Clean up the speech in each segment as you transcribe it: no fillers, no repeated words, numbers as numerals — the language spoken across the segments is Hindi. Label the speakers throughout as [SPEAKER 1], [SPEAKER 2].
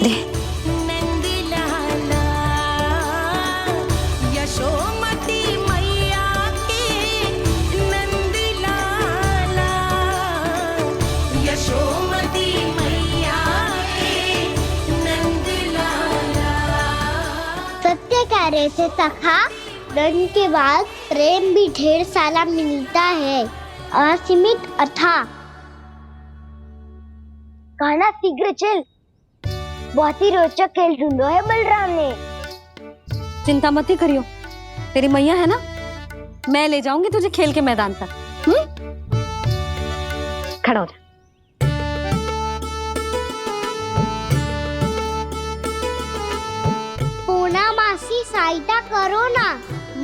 [SPEAKER 1] दे।
[SPEAKER 2] यशोमती मैया की नंदलाला, यशोमती मैया की नंदलाला।
[SPEAKER 3] सत्य कह रहे थे सखा, धन के बाद प्रेम भी ढेर सारा मिलता है, असीमित अथाह। कहना शीघ्र चल, बहुत ही रोचक खेल ढूंढो है बलराम ने।
[SPEAKER 1] चिंता मत ही करियो, तेरी मैया है ना, मैं ले जाऊंगी तुझे खेल के मैदान पर। खड़ा हो जा।
[SPEAKER 3] पूना मासी सहायता करो ना,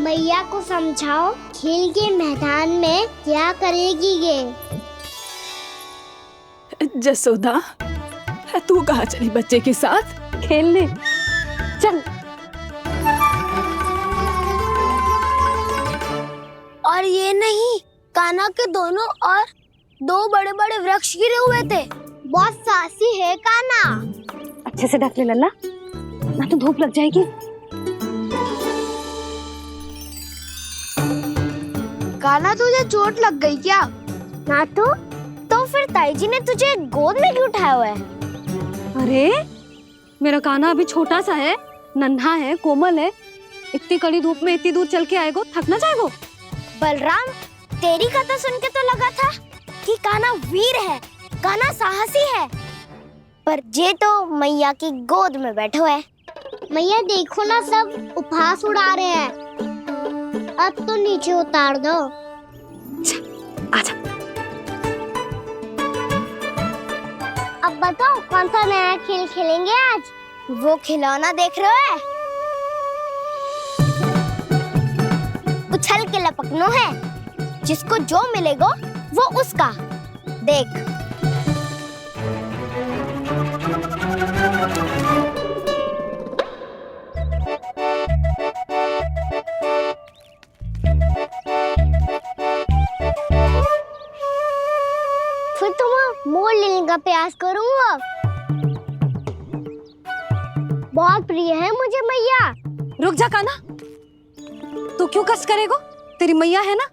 [SPEAKER 3] मैया को समझाओ खेल के मैदान में क्या करेगी ये।
[SPEAKER 4] जसोदा, तू कहाँ चली बच्चे के साथ?
[SPEAKER 1] खेलने चल।
[SPEAKER 3] और ये नहीं, कान्हा के दोनों और दो बड़े बड़े वृक्ष गिरे हुए थे। बहुत साहसी है कान्हा।
[SPEAKER 1] अच्छे से ढक ले लल्ला, ना तो धूप लग जाएगी।
[SPEAKER 3] कान्हा तुझे चोट लग गई क्या? ना तो फिर ताई जी ने तुझे गोद में क्यों उठाया हुआ है?
[SPEAKER 1] अरे मेरा कान्हा अभी छोटा सा है, नन्हा है, कोमल है। इतनी कड़ी धूप में इतनी दूर चल के आएगो, थक ना जाएगो।
[SPEAKER 3] बलराम, तेरी कथा सुन के तो लगा था कि कान्हा वीर है, कान्हा साहसी है, पर ये तो मैया की गोद में बैठे हुए। मैया देखो ना, सब उपहास उड़ा रहे हैं। अब तो नीचे उतार दो।
[SPEAKER 1] आजा।
[SPEAKER 3] अब बताओ कौन सा नया खेल खेलेंगे आज? वो खिलौना देख रहे हो? उछल के लपकनो है, जिसको जो मिलेगा वो उसका। देख। फिर तुम मोड़ लेने का प्रयास करूंगा। बहुत प्रिय है मुझे मैया।
[SPEAKER 1] रुक जा कान्हा, तू क्यों कष्ट करेगो, तेरी मैया है ना।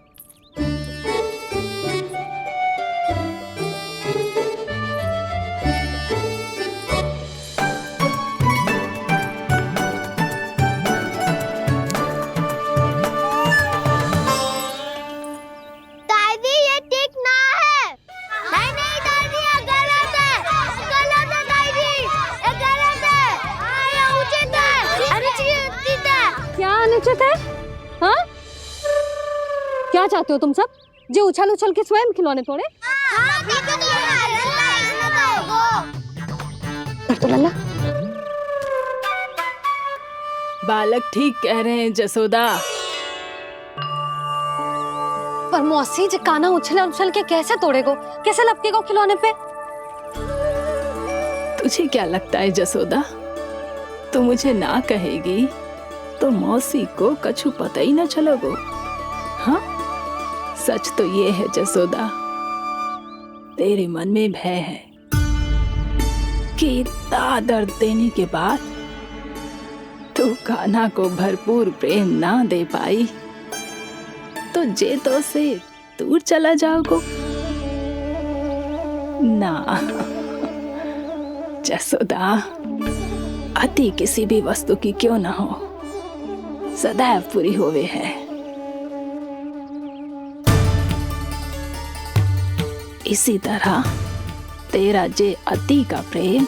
[SPEAKER 3] दादी ये ठीक ना है। नहीं नहीं दादी, ये गलत है, गलत है दादी, ये गलत है। ये उचित है, अनुचित है।
[SPEAKER 1] क्या अनुचित है? हाँ, क्या चाहते हो तुम सब? जो उछल उछल के स्वयं खिलौने तोड़े।
[SPEAKER 3] हाँ, ठीक है,
[SPEAKER 1] कर तो लल्ला।
[SPEAKER 4] बालक ठीक कह रहे हैं जसोदा।
[SPEAKER 1] पर मौसी, जो कान्हा उछल उछल के कैसे तोड़ेगो, कैसे लपकेगो खिलौने पे?
[SPEAKER 4] तुझे क्या लगता है जसोदा, तू मुझे ना कहेगी तो मौसी को कछु पता ही न चलोगो। हाँ, सच तो ये है जसोदा, तेरे मन में भय है कि इतना दर्द देने के बाद तू कान्हा को भरपूर प्रेम ना दे पाई तो जे तो से दूर चला जाओगो ना। जसोदा, अति किसी भी वस्तु की क्यों ना हो, सदैव पूरी होवे है। इसी तरह तेरा जे अति का प्रेम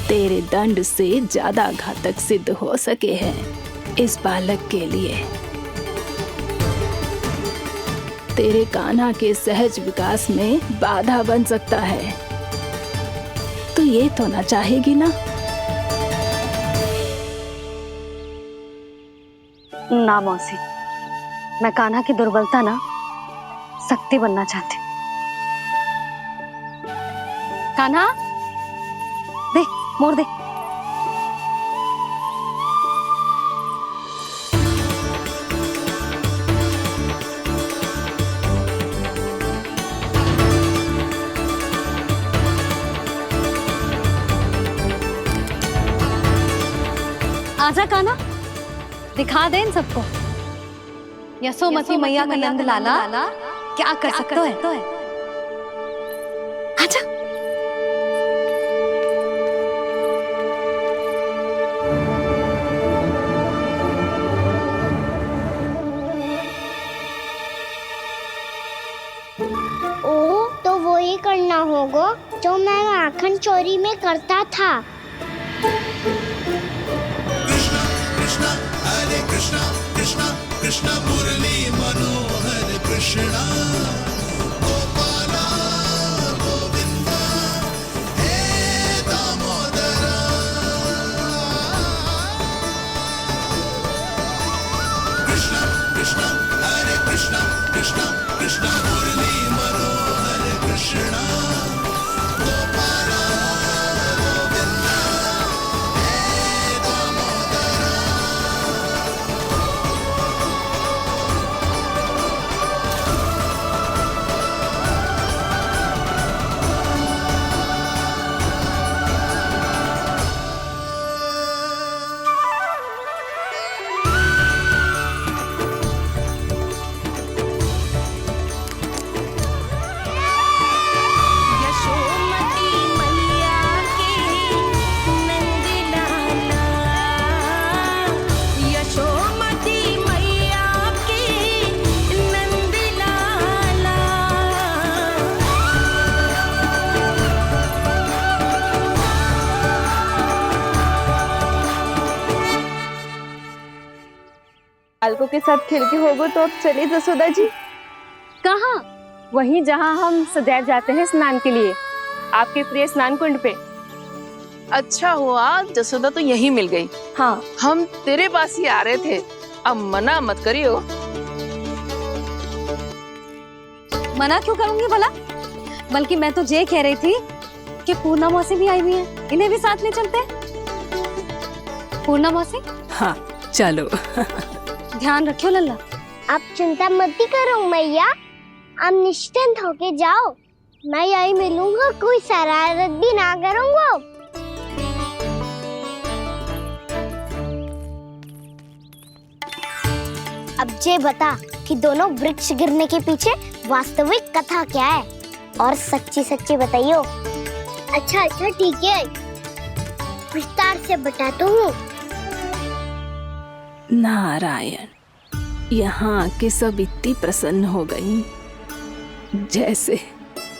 [SPEAKER 4] तेरे दंड से ज्यादा घातक सिद्ध हो सके है इस बालक के लिए। तेरे कान्हा के सहज विकास में बाधा बन सकता है, तो ये तो ना चाहेगी ना।
[SPEAKER 1] ना मौसी, मैं कान्हा की दुर्बलता ना शक्ति बनना चाहती। कान्हा, दे, मोड़ दे। आजा काना, दिखा दे इन सबको यशोमती मैया का नंद लाला क्या कर सकता है। आजा।
[SPEAKER 3] ओ, तो वो ही करना होगा जो मैं माखन चोरी में करता था।
[SPEAKER 5] कृष्ण मुरली मनोहर कृष्णा गोपाला गोविंदा हे दामोदरा। कृष्ण कृष्ण हरे कृष्ण कृष्ण कृष्ण मुरली मनोहर कृष्णा गोपाला गोविंदा हे दामोदरा।
[SPEAKER 2] यशोमती मैया के नंद लाला, यशोमती मैया के नंद लाला।
[SPEAKER 6] बालकों के साथ खेल के होगो तो अब चलिए जसोदा जी।
[SPEAKER 1] कहाँ?
[SPEAKER 6] वहीं जहाँ हम सदैव जाते हैं स्नान के लिए, आपके प्रिय स्नान कुंड पे।
[SPEAKER 7] अच्छा हुआ जसोदा तो यहीं मिल गई।
[SPEAKER 6] हाँ,
[SPEAKER 7] हम तेरे पास ही आ रहे थे, अब मना मत करियो।
[SPEAKER 1] मना क्यों करूंगी भला? बल्कि मैं तो ये कह रही थी कि पूर्णा मौसी भी आई हुई है, इन्हें भी साथ ले चलते हैं। पूर्णा मौसी,
[SPEAKER 4] हाँ चलो।
[SPEAKER 1] ध्यान रखियो लल्ला।
[SPEAKER 3] आप चिंता मत करो मैया, आप निश्चिंत होके जाओ, मैं यही मिलूंगा, कोई शरारत भी ना करूंगा। अब ये बता कि दोनों वृक्ष गिरने के पीछे वास्तविक कथा क्या है, और सच्ची सच्ची बताइयो। अच्छा अच्छा ठीक है, विस्तार से बताता हूँ।
[SPEAKER 4] नारायण, यहाँ के सब इतनी प्रसन्न हो गई जैसे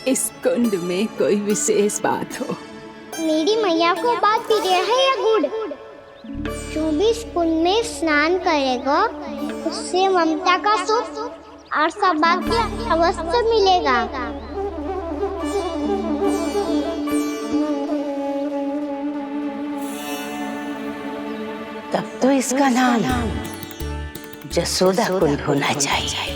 [SPEAKER 4] इस कुंड में कोई विशेष बात हो।
[SPEAKER 3] मेरी मैया को बात प्रिय है या गुड़? जो भी इस कुंड में स्नान करेगा उससे ममता का सुख और सौभाग्य अवश्य मिलेगा।
[SPEAKER 8] तब तो इसका नाम जसोदा कुंड होना चाहिए।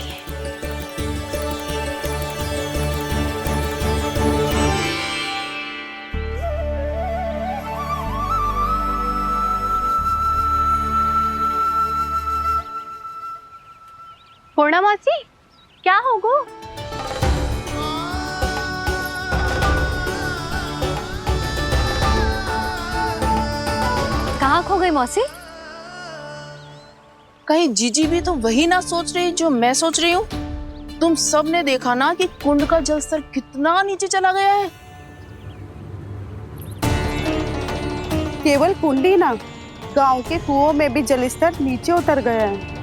[SPEAKER 6] पूर्णा मौसी, क्या होगो?
[SPEAKER 1] कहाँ खो गई मौसी?
[SPEAKER 7] कहीं जीजी भी तो वही ना सोच रही जो मैं सोच रही हूँ। तुम सब ने देखा ना कि कुंड का जलस्तर कितना नीचे चला गया है।
[SPEAKER 9] केवल कुंड ही ना, गांव के कुओं में भी जलस्तर नीचे उतर गया है।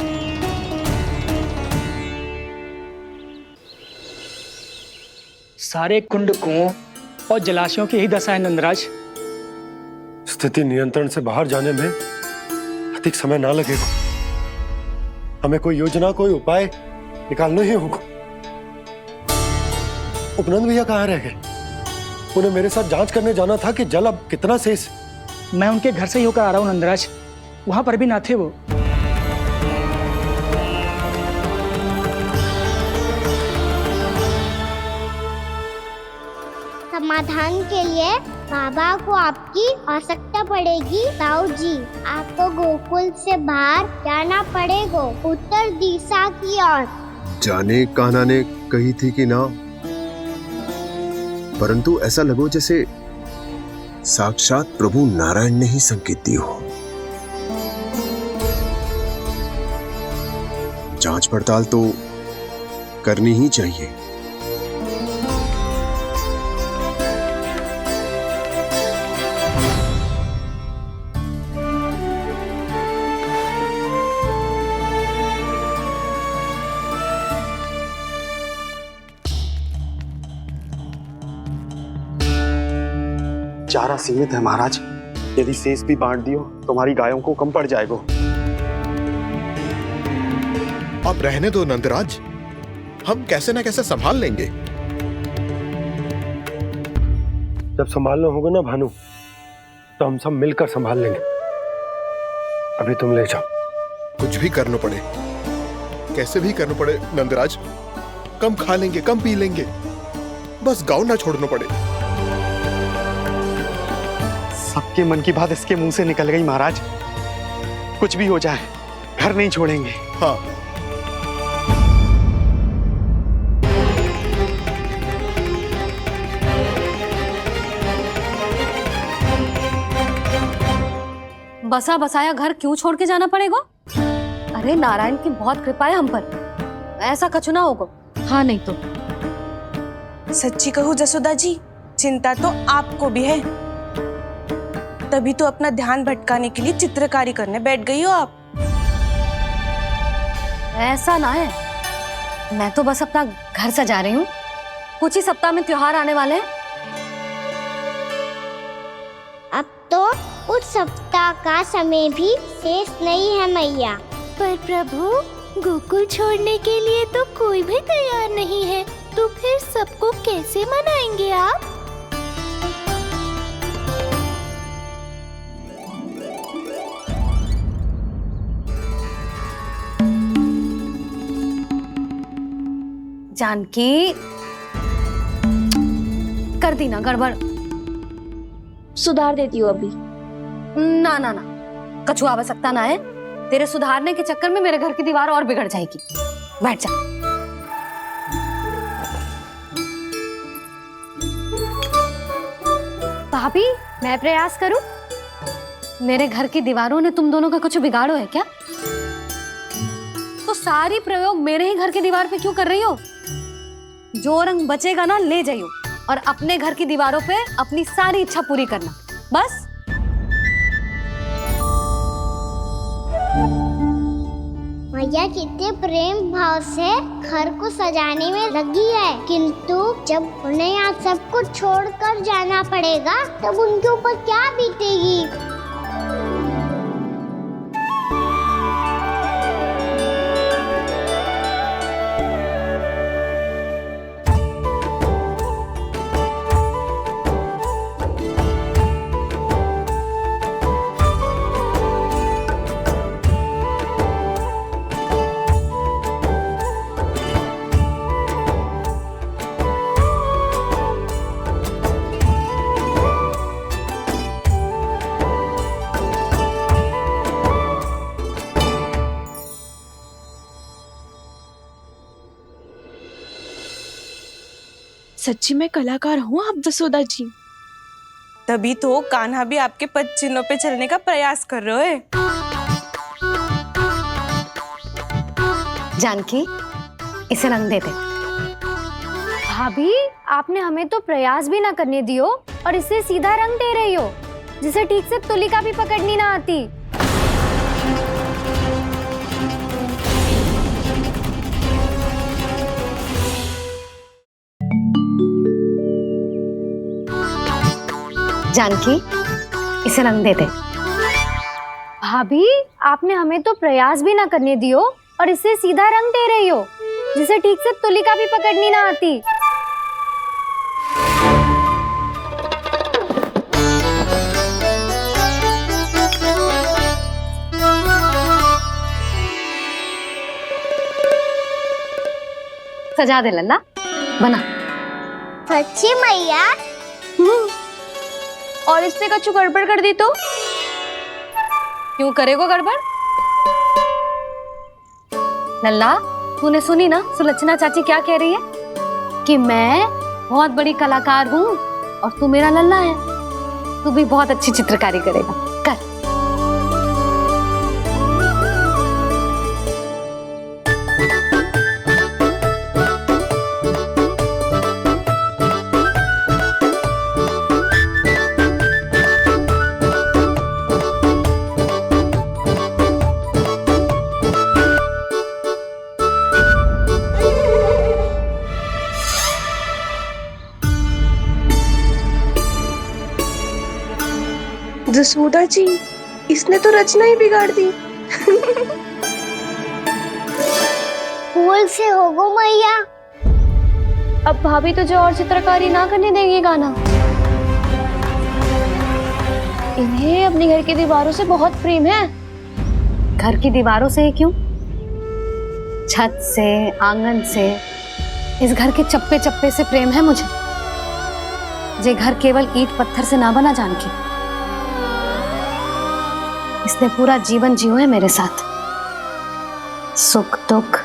[SPEAKER 10] सारे कुंड कुओं और जलाशयों की ही दशा है नंदराज।
[SPEAKER 11] स्थिति नियंत्रण से बाहर जाने में अधिक समय ना लगेगा। हमें कोई योजना, कोई उपाय निकालना ही होगा। उपनंद भैया कहाँ रह गए? उन्हें मेरे साथ जांच करने जाना था कि जल अब कितना शेष।
[SPEAKER 10] मैं उनके घर से ही होकर आ रहा हूँ नंदराज, वहां पर भी ना थे वो।
[SPEAKER 3] समाधान के लिए बाबा को आपकी आवश्यकता पड़ेगी। ताऊ जी, आपको गोकुल से बाहर जाना पड़ेगा, उत्तर दिशा की ओर।
[SPEAKER 12] जाने कान्हा ने कही थी कि ना, परंतु ऐसा लगो जैसे साक्षात प्रभु नारायण ने ही संकेत दी हो। जांच पड़ताल तो करनी ही चाहिए।
[SPEAKER 13] चारा सीमित है महाराज, यदि शेष भी बांट दियो तो हमारी गायों को कम पड़ जाएगा।
[SPEAKER 14] आप रहने दो नंदराज, हम कैसे ना कैसे संभाल लेंगे।
[SPEAKER 11] जब संभालना होगा ना भानु, तो हम सब मिलकर संभाल लेंगे। अभी तुम ले जाओ।
[SPEAKER 14] कुछ भी करना पड़े, कैसे भी करना पड़े नंदराज, कम खा लेंगे, कम पी लेंगे, बस गांव ना छोड़ना पड़े।
[SPEAKER 13] सबके मन की बात इसके मुंह से निकल गई महाराज। कुछ भी हो जाए घर नहीं छोड़ेंगे।
[SPEAKER 14] हाँ,
[SPEAKER 1] बसा बसाया घर क्यों छोड़ के जाना पड़ेगा? अरे नारायण की बहुत कृपा है हम पर, ऐसा कछु ना होगा। हाँ नहीं तो
[SPEAKER 7] सच्ची कहूँ जसोदा जी, चिंता तो आपको भी है, तभी तो अपना ध्यान भटकाने के लिए चित्रकारी करने बैठ गई हो आप।
[SPEAKER 1] ऐसा ना है, मैं तो बस अपना घर सजा रही हूँ। कुछ ही सप्ताह में त्योहार आने वाले हैं।
[SPEAKER 3] अब तो उस सप्ताह का समय भी शेष नहीं है मैया।
[SPEAKER 2] पर प्रभु, गोकुल छोड़ने के लिए तो कोई भी तैयार नहीं है, तो फिर सबको कैसे मनाएंगे आप?
[SPEAKER 1] जानकी, कर दी ना गड़बड़।
[SPEAKER 3] सुधार देती हूँ अभी।
[SPEAKER 1] ना ना ना, कछु आवश्यकता ना है। तेरे सुधारने के चक्कर में मेरे घर की दीवार और बिगड़ जाएगी। बैठ जा। भाभी, मैं प्रयास करूं? मेरे घर की दीवारों ने तुम दोनों का कुछ बिगाड़ो है क्या? तो सारी प्रयोग मेरे ही घर की दीवार पे क्यों कर रही हो? जो रंग बचेगा ना ले जाइयो, और अपने घर की दीवारों पे अपनी सारी इच्छा पूरी करना, बस।
[SPEAKER 3] मैया कितने प्रेम भाव से घर को सजाने में लगी है, किंतु जब उन्हें यहाँ सब कुछ छोड़कर जाना पड़ेगा तब उनके ऊपर क्या बीतेगी?
[SPEAKER 7] सच्ची में कलाकार हूँ आप जसोदा जी, तभी तो कान्हा भी आपके पद चिन्हों पे चलने का प्रयास कर रहे हैं।
[SPEAKER 1] जानकी, इसे रंग दे दे।
[SPEAKER 3] भाभी, आपने हमें तो प्रयास भी ना करने दियो और इसे सीधा रंग दे रही हो, जिसे ठीक से तुलिका भी पकड़नी ना आती।
[SPEAKER 1] जानकी, इसे रंग दे दे।
[SPEAKER 3] भाभी, आपने हमें तो प्रयास भी ना करने दियो और इसे सीधा रंग दे रही हो, जिसे ठीक से तुलिका भी पकड़नी ना आती।
[SPEAKER 1] सजा दे लल्ला, बना।
[SPEAKER 3] सच्ची मैया?
[SPEAKER 7] और इसने कछु गड़बड़ कर दी तो?
[SPEAKER 1] क्यों करेगो गड़बड़? लल्ला, तूने सुनी ना सुलक्षणा चाची क्या कह रही है? कि मैं बहुत बड़ी कलाकार हूँ और तू मेरा लल्ला है। तू भी बहुत अच्छी चित्रकारी करेगा, कर।
[SPEAKER 7] जसोदा जी, इसने तो रचना ही बिगाड़ दी।
[SPEAKER 3] फूल से होगो मैया।
[SPEAKER 1] अब भाभी तुझे और चित्रकारी ना करने देंगी गाना। इन्हें अपने घर की दीवारों से बहुत प्रेम है। घर की दीवारों से क्यों? छत से, आंगन से, इस घर के चप्पे चप्पे से प्रेम है मुझे। ये घर केवल ईंट पत्थर से ना बना जानकी। इसने पूरा जीवन जियो है मेरे साथ। सुख दुख,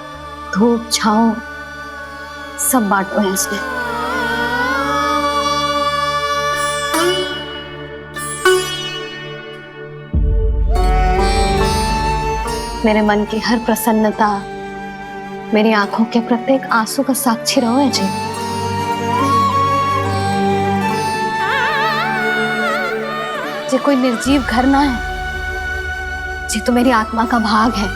[SPEAKER 1] धूप छांव सब बांटो है इसने। मेरे मन की हर प्रसन्नता, मेरी आंखों के प्रत्येक आंसू का साक्षी रहो है जी। ये कोई निर्जीव घर ना है, ये तो मेरी आत्मा का भाग है।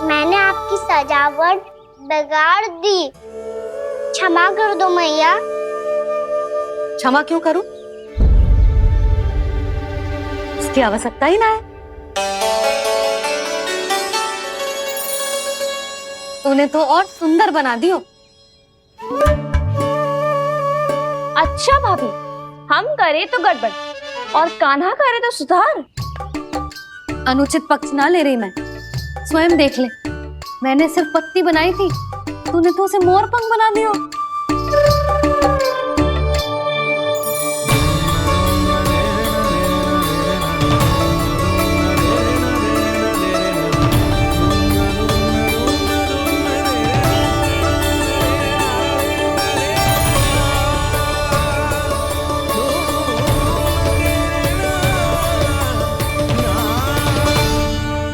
[SPEAKER 3] मैंने आपकी सजावट बिगाड़ दी, क्षमा कर दो मैया।
[SPEAKER 1] क्षमा क्यों करूं? इसकी आवश्यकता ही ना है। तूने तो और सुंदर बना दियो।
[SPEAKER 6] अच्छा भाभी, हम करे तो गड़बड़ और कान्हा करे तो सुधार।
[SPEAKER 1] अनुचित पक्ष ना ले रही मैं, स्वयं देख ले। मैंने सिर्फ पत्ती बनाई थी, तूने तो उसे मोर पंख बना दियो।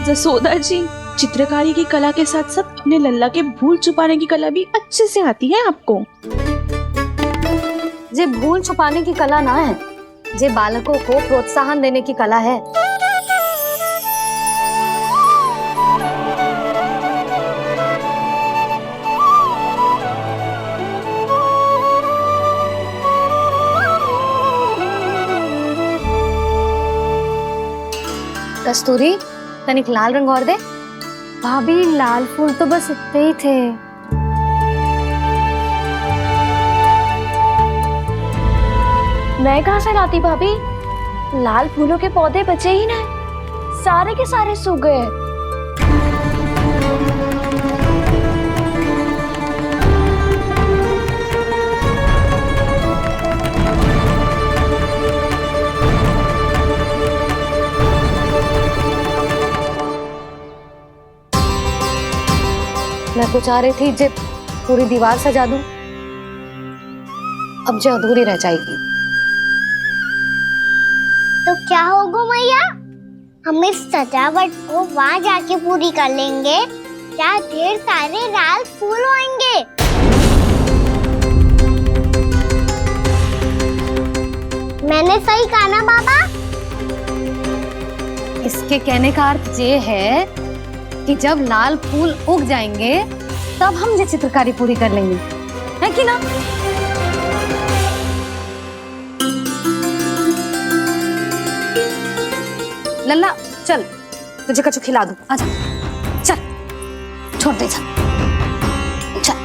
[SPEAKER 7] जसोदा जी, चित्रकारी की कला के साथ साथ अपने लल्ला के भूल छुपाने की कला भी अच्छे से आती है आपको।
[SPEAKER 1] ये भूल छुपाने की कला ना है, ये बालकों को प्रोत्साहन देने की कला है। कस्तूरी, तनिक लाल रंग और दे। भाभी, लाल फूल तो बस इतने ही थे।
[SPEAKER 6] मैं कहाँ से लाती भाभी? लाल फूलों के पौधे बचे ही ना, सारे के सारे सूख गए।
[SPEAKER 1] मैं तो चाह रही थी जे पूरी दीवार सजा दूं, अब जो अधूरी रह जाएगी।
[SPEAKER 3] तो क्या होगा मैया? हम इस सजावट को वहाँ जाके पूरी कर लेंगे, जहाँ ढेर सारे लाल फूल होंगे। मैंने सही कहा ना बाबा?
[SPEAKER 1] इसके कहने का अर्थ ये है कि जब लाल फूल उग जाएंगे तब हम ये चित्रकारी पूरी कर लेंगे, है कि ना? लल्ला चल, तुझे कछु खिला दूं, आजा। चल, छोड़ दे, चल चल।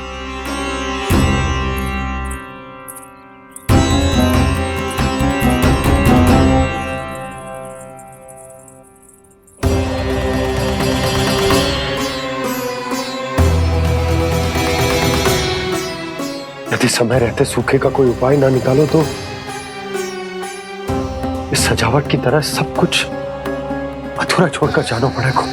[SPEAKER 11] यदि समय रहते सूखे का कोई उपाय ना निकालो तो इस सजावट की तरह सब कुछ अधूरा छोड़कर जाना पड़ेगा।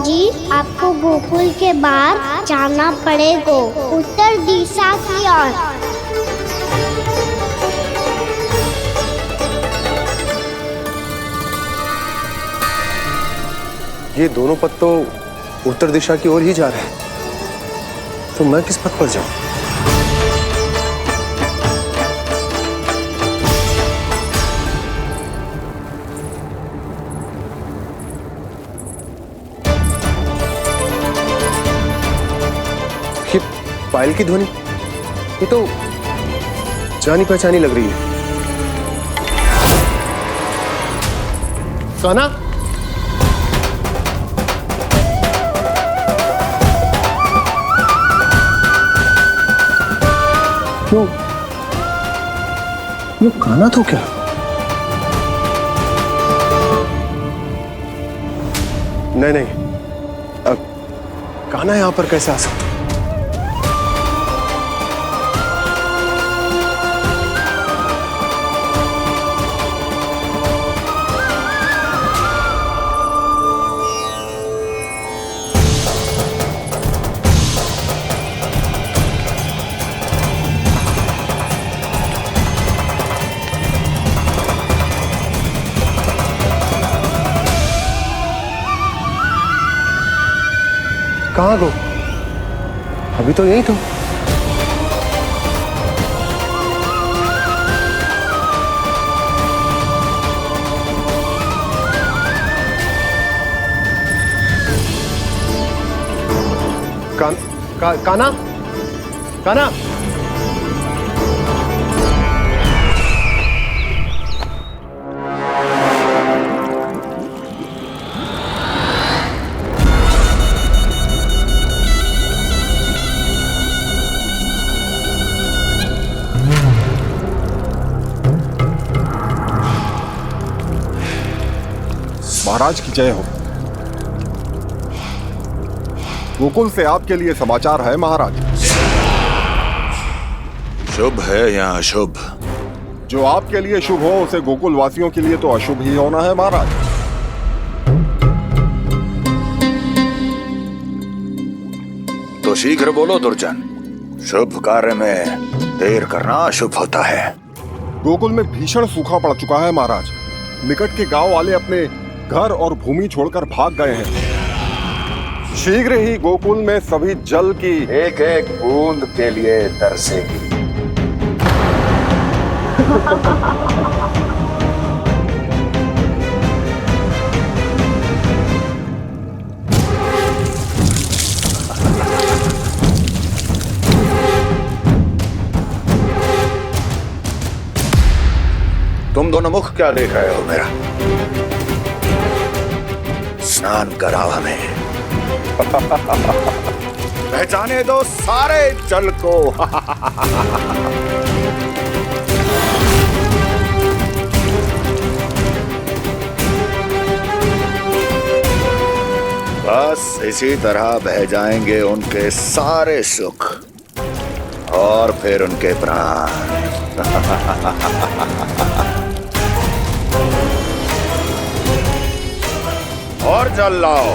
[SPEAKER 3] बाबूजी, आपको गोकुल के बाहर जाना पड़ेगा, उत्तर दिशा की ओर।
[SPEAKER 12] ये दोनों पथ तो उत्तर दिशा की ओर ही जा रहे हैं, तो मैं किस पथ पर जाऊं? ये पायल की ध्वनि, ये तो जानी पहचानी लग रही है। कान्हा, क्यों? ये कान्हा तो क्या? नहीं नहीं, कान्हा यहां पर कैसे आ सकता? कहाँ गो? अभी तो यही तो। कान्हा, कान्हा,
[SPEAKER 14] महाराज की जय हो। गोकुल से आपके लिए समाचार है महाराज।
[SPEAKER 15] शुभ है या अशुभ?
[SPEAKER 14] जो आपके लिए शुभ हो उसे गोकुल वासियों के लिए तो अशुभ ही होना है महाराज।
[SPEAKER 15] तो शीघ्र बोलो दुर्जन, शुभ कार्य में देर करना अशुभ होता है।
[SPEAKER 14] गोकुल में भीषण सूखा पड़ चुका है महाराज। निकट के गांव वाले अपने घर और भूमि छोड़कर भाग गए हैं। शीघ्र ही गोकुल में सभी जल की
[SPEAKER 15] एक एक बूंद के लिए तरसेगी। तुम दोनों मुख क्या देख रहे हो मेरा? स्नान कराओ हमें। पहचाने दो सारे जल को। बस इसी तरह बह जाएंगे उनके सारे सुख और फिर उनके प्राण। और जल लाओ।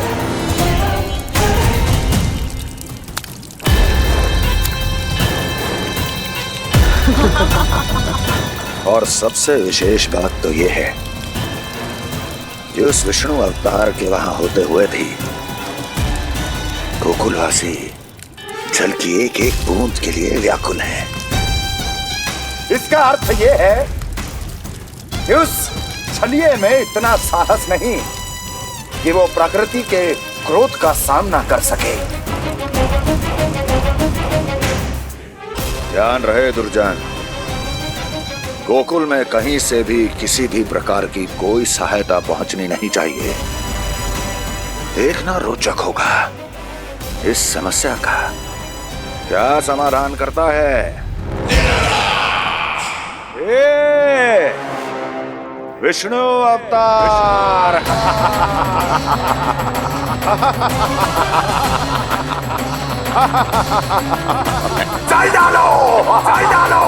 [SPEAKER 15] और सबसे विशेष बात तो यह है कि उस विष्णु अवतार के वहां होते हुए भी गोकुलवासी जल की एक एक बूंद के लिए व्याकुल हैं। इसका अर्थ यह है कि उस छलिए में इतना साहस नहीं कि वो प्रकृति के क्रोध का सामना कर सके। ध्यान रहे दुर्जन, गोकुल में कहीं से भी किसी भी प्रकार की कोई सहायता पहुंचनी नहीं चाहिए। देखना रोचक होगा इस समस्या का क्या समाधान करता है। विष्णु अवतार। चल डालो, चल डालो।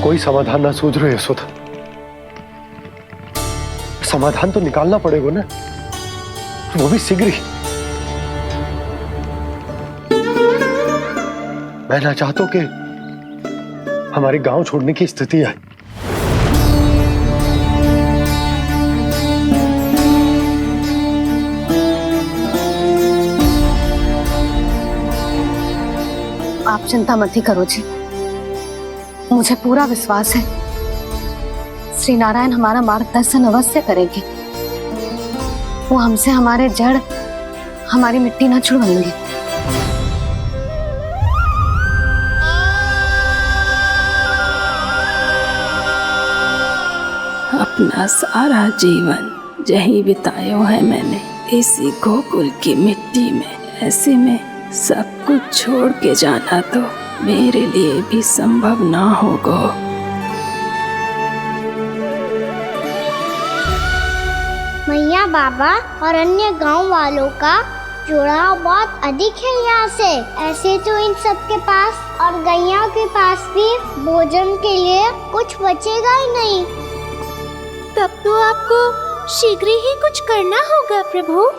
[SPEAKER 11] कोई समाधान ना सूझ रहे यशोदा। समाधान तो निकालना पड़ेगा ना, वो भी शीघ्र ही। मैं ना चाहता कि हमारे गांव छोड़ने की स्थिति आए।
[SPEAKER 1] आप चिंता मत ही करो जी, मुझे पूरा विश्वास है श्री नारायण हमारा मार्गदर्शन अवश्य करेंगे। वो हमसे हमारे जड़, हमारी मिट्टी न छुड़वाएंगे।
[SPEAKER 4] अपना सारा जीवन यही बितायो है मैंने, इसी गोकुल की मिट्टी में। ऐसे में सब कुछ छोड़ के जाना तो मेरे लिए भी संभव ना होगा।
[SPEAKER 3] मैया बाबा और अन्य गांव वालों का जुड़ाव बहुत अधिक है यहाँ से। ऐसे तो इन सब के पास और गैया के पास भी भोजन के लिए कुछ बचेगा ही नहीं।
[SPEAKER 2] तब तो आपको शीघ्र ही कुछ करना होगा प्रभु।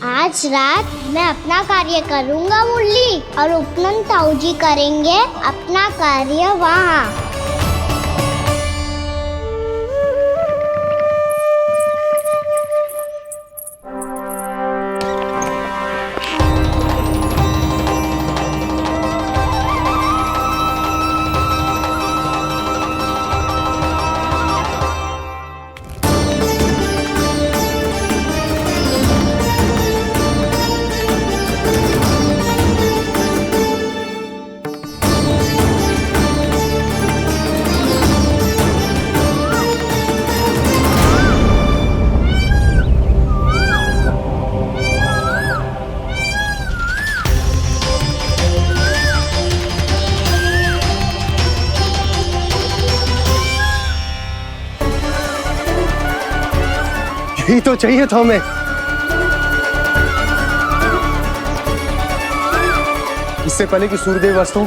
[SPEAKER 3] आज रात मैं अपना कार्य करूँगा मुरली, और उपनंद ताऊ जी करेंगे अपना कार्य वहाँ।
[SPEAKER 12] यही तो चाहिए था हमें। इससे पहले कि सूर्यदेव वस्तु,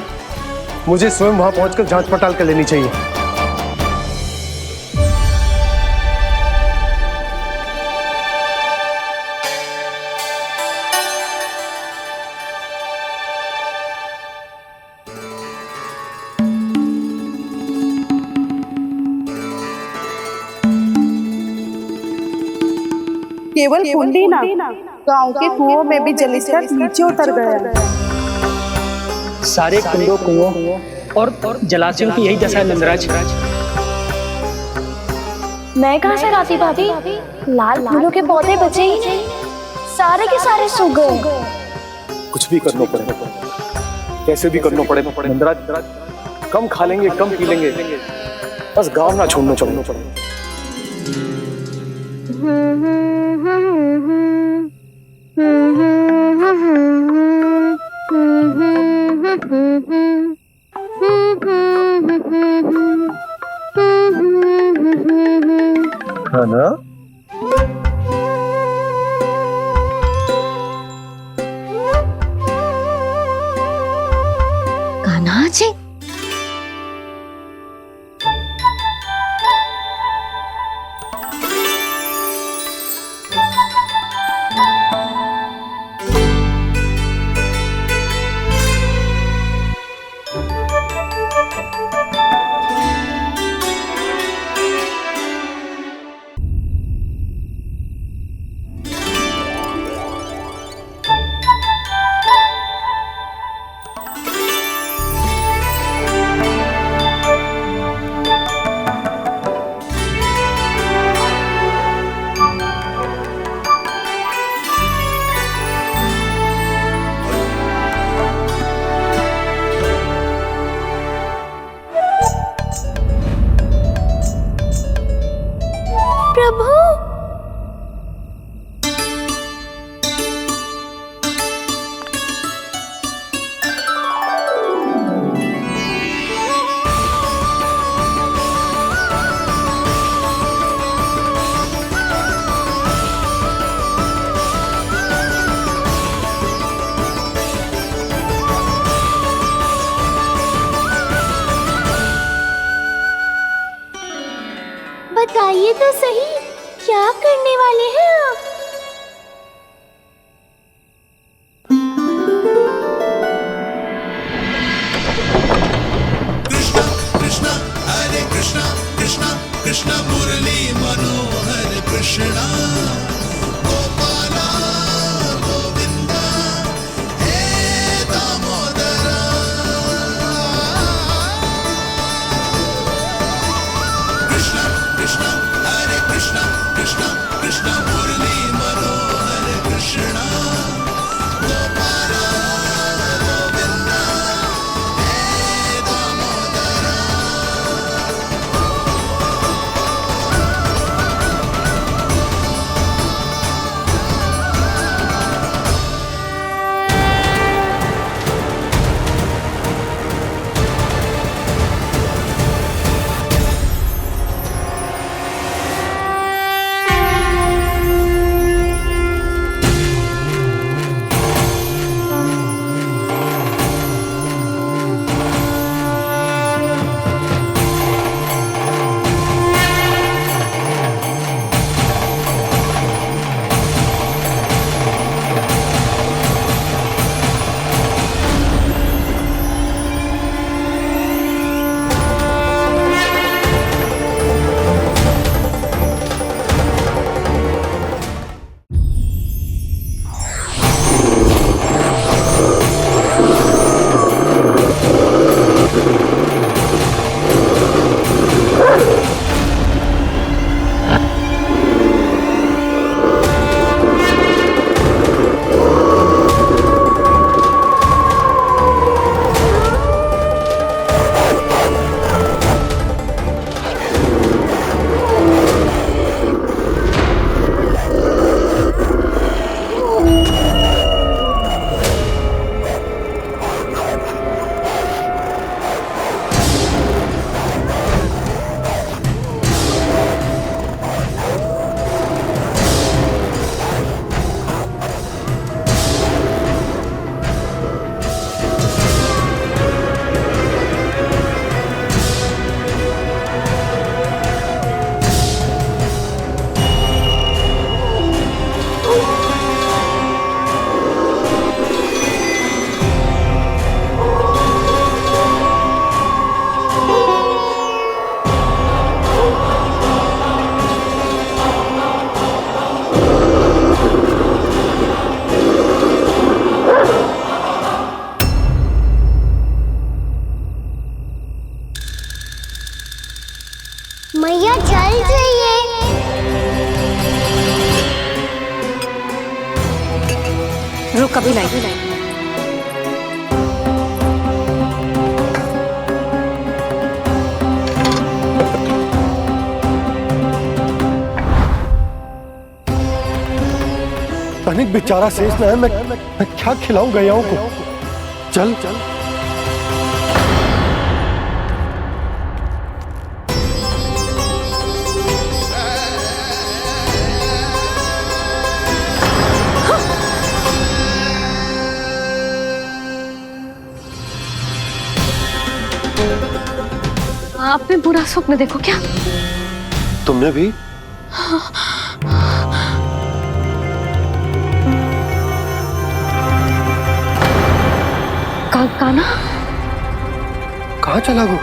[SPEAKER 12] मुझे स्वयं वहां पहुंचकर जांच पड़ताल कर लेनी चाहिए।
[SPEAKER 9] केवल कुंडी ना, गांव के कुओं में भी जलस्तर नीचे उतर गया है।
[SPEAKER 10] सारे कुंडों, कुओं और जलाशयों की यही दशा है नंदराज।
[SPEAKER 6] मैं कहाँ से लाती भाभी? लाल फूलों के पौधे बचे ही नहीं, सारे के सारे सूख गए।
[SPEAKER 12] कुछ भी करना पड़ेगा, कैसे भी करना पड़ेगा नंदराज। कम खा लेंगे, कम पी लेंगे, बस गांव ना छोड़ना चाहिए। है ना?
[SPEAKER 1] कान्हा जी,
[SPEAKER 2] बताइए तो सही, क्या करने वाले हैं आप?
[SPEAKER 5] कृष्णा हरे कृष्णा कृष्णा कृष्णा मुरली मनोहर कृष्णा गोपाला गोविंदा हे दामोदरा कृष्णा कृष्णा हरे कृष्णा कृष्णा कृष्णा मुरली मनोहर कृष्णा गोपाला गोविंदा हे दामोदरा
[SPEAKER 3] मैया जल जाइए।
[SPEAKER 1] रुक अभी लाई।
[SPEAKER 11] तनिक बेचारा शेष न है, मैं क्या खिलाऊं गयाओं को। चल चल
[SPEAKER 1] आपने बुरा स्वप्न देखो क्या?
[SPEAKER 11] तुमने भी?
[SPEAKER 1] काना
[SPEAKER 11] कहाँ चला वो?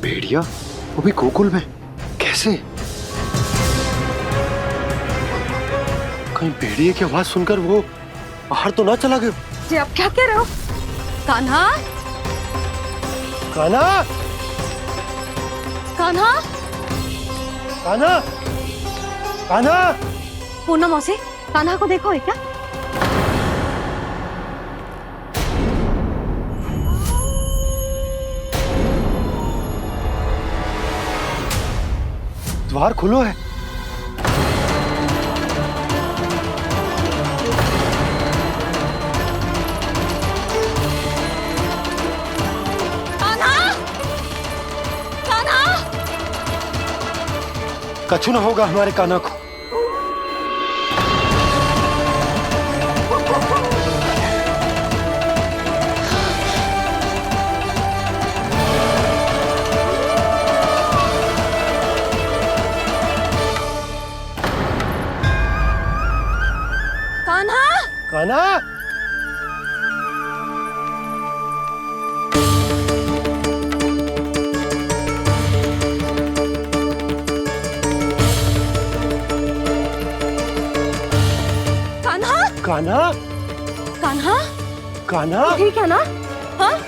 [SPEAKER 11] भेड़िया वो भी गोकुल में कैसे? कहीं भेड़िए की आवाज सुनकर वो बाहर तो ना चला गया?
[SPEAKER 1] जी आप क्या कह रहे हो? कान्हा,
[SPEAKER 11] कान्हा,
[SPEAKER 1] कान्हा,
[SPEAKER 11] कान्हा, कान्हा,
[SPEAKER 1] पूनम मौसी, कान्हा को देखो है क्या?
[SPEAKER 11] द्वार खुलो है। कछु ना होगा हमारे कान्हा को।
[SPEAKER 7] कान्हा,
[SPEAKER 11] कान्हा, कान्हा,
[SPEAKER 7] कान्हा,
[SPEAKER 11] कान्हा,
[SPEAKER 7] ठीक है ना? हाँ,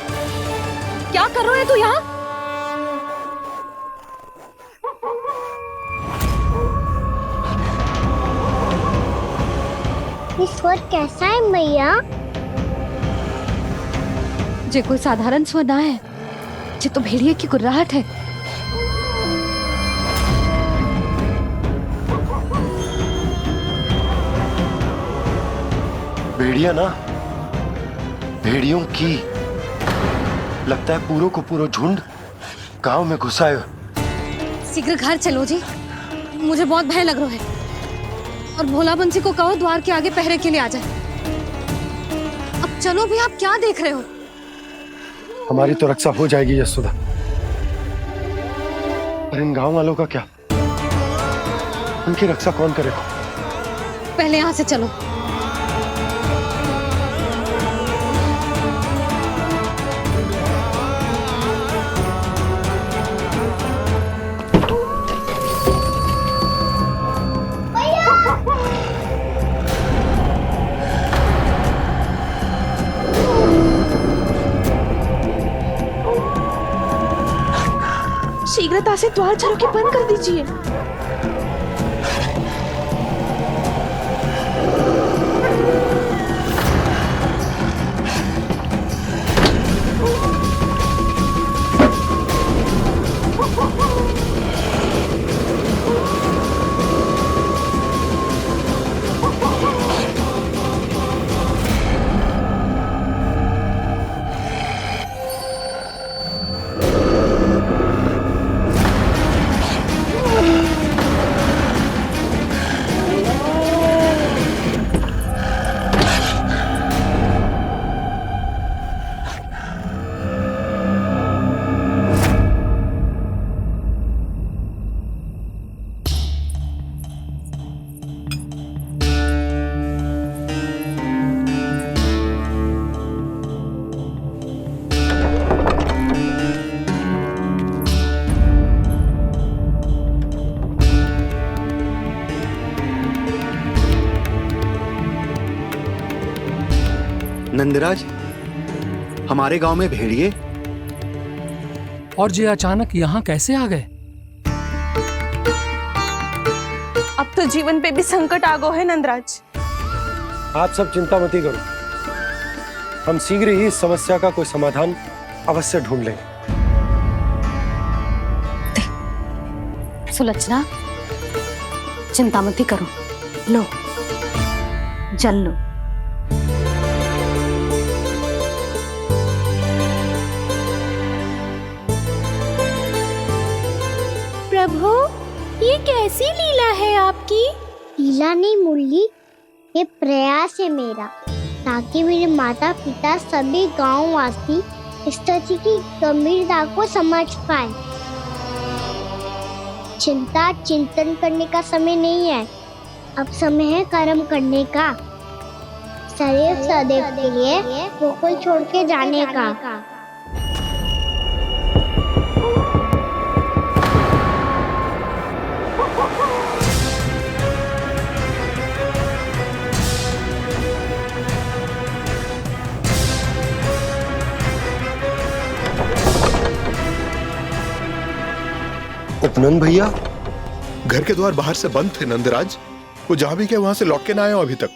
[SPEAKER 7] क्या कर रहे हो तू यहाँ?
[SPEAKER 3] ये स्वर कैसा है मैया?
[SPEAKER 1] जे कोई साधारण स्वर ना है, जे तो भेड़िए की गुर्राहट है।
[SPEAKER 11] भेड़िया ना, भेड़ियों की। लगता है पूरो को पूरो झुंड गांव में घुसा है।
[SPEAKER 1] शीघ्र घर चलो जी, मुझे बहुत भय लग रहा है। और भोला बंसी को कहो द्वार के आगे पहरे के लिए आ जाए। अब चलो भी, आप क्या देख रहे हो?
[SPEAKER 11] हमारी तो रक्षा हो जाएगी यशोदा, पर इन गांव वालों का क्या? उनकी रक्षा कौन करेगा?
[SPEAKER 1] पहले यहाँ से चलो।
[SPEAKER 7] शीघ्रता से द्वार झरोखे बंद कर दीजिए।
[SPEAKER 13] नंदराज, हमारे गांव में भेड़िए
[SPEAKER 10] और ये अचानक यहाँ कैसे आ गए?
[SPEAKER 7] अब तो जीवन पे भी संकट आ गो है नंदराज।
[SPEAKER 11] आप सब चिंता मत करो, हम शीघ्र ही इस समस्या का कोई समाधान अवश्य ढूंढ लेंगे।
[SPEAKER 1] सुलक्षणा, चिंता मत करो, लो जल लो।
[SPEAKER 2] प्रभु, ये कैसी लीला है आपकी?
[SPEAKER 3] लीला नहीं मुरली, ये प्रयास है मेरा, ताकि मेरे माता पिता सभी गांव वासी इस स्थिति की गंभीरता को समझ पाए। चिंता चिंतन करने का समय नहीं है, अब समय है कर्म करने का, सदैव सदैव के लिए गोकुल छोड़ के जाने का।
[SPEAKER 11] उपनंद भैया,
[SPEAKER 14] घर के द्वार बाहर से बंद थे नंदराज,
[SPEAKER 16] वो जहां भी गए वहां से लौट के ना आए हो अभी तक।